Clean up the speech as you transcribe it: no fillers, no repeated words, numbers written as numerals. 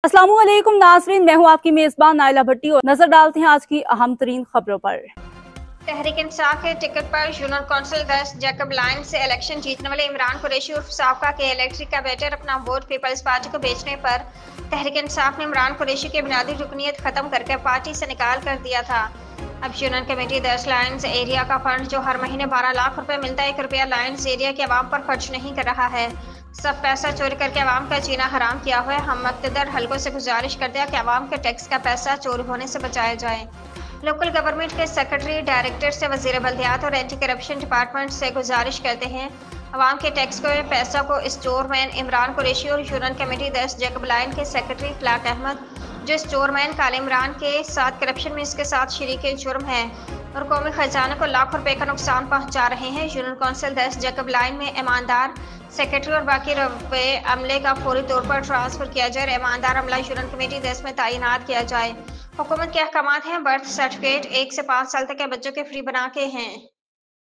अस्सलामुअलैकुम नाज़रीन, मैं हूं आपकी मेजबान नाइला भट्टी और नजर डालते हैं आज की अहम तरीन खबरों पर। तहरीक इंसाफ के टिकट पर यूनियन कौंसिल 10 जैकब लाइन से इलेक्शन जीतने वाले इमरान कुरैशी उर्फ साबका के इलेक्ट्रिक का बेटर अपना वोट पीपल्स पार्टी को बेचने पर तहरीक इंसाफ ने इमरान कुरैशी की बुनियादी रुकनीत खत्म करके पार्टी से निकाल कर दिया था। अब यूनियन कमेटी 10 लाइन्स एरिया का फंड जो हर महीने 12 लाख रुपए मिलता है, 1 रुपया लाइन्स एरिया के अवाम पर खर्च नहीं कर रहा है। सब पैसा चोरी करके अवाम का जीना हराम किया हुआ है। हम मक्तदर हलकों से गुजारिश करते हैं कि अवाम के टैक्स का पैसा चोरी होने से बचाया जाए। लोकल गवर्नमेंट के सेक्रेटरी डायरेक्टर से वजीर बल्दियात और एंटी करप्शन डिपार्टमेंट से गुजारिश करते हैं अवाम के टैक्स के पैसा को स्टोरमैन इमरान कुरैशी और यूनियन कमेटी 10 जैकब लाइन के सेक्रेटरी फ्लाट अहमद जो स्टोरमैन काले इमरान के साथ करप्शन में इसके साथ शरीक जुर्म है और कौमी खजाने को लाखों रुपए का नुकसान पहुंचा रहे हैं। यूनियन कौंसिल 10 जैकब लाइन में ईमानदार सेक्रेटरी और बाकी रुपए अमले का फौरी तौर पर ट्रांसफर किया जाए और ईमानदार अमला यूनियन कमेटी 10 में तैनात किया जाए। हुकूमत के अहकामात हैं, बर्थ सर्टिफिकेट 1 से 5 साल तक के बच्चों के फ्री बना के हैं।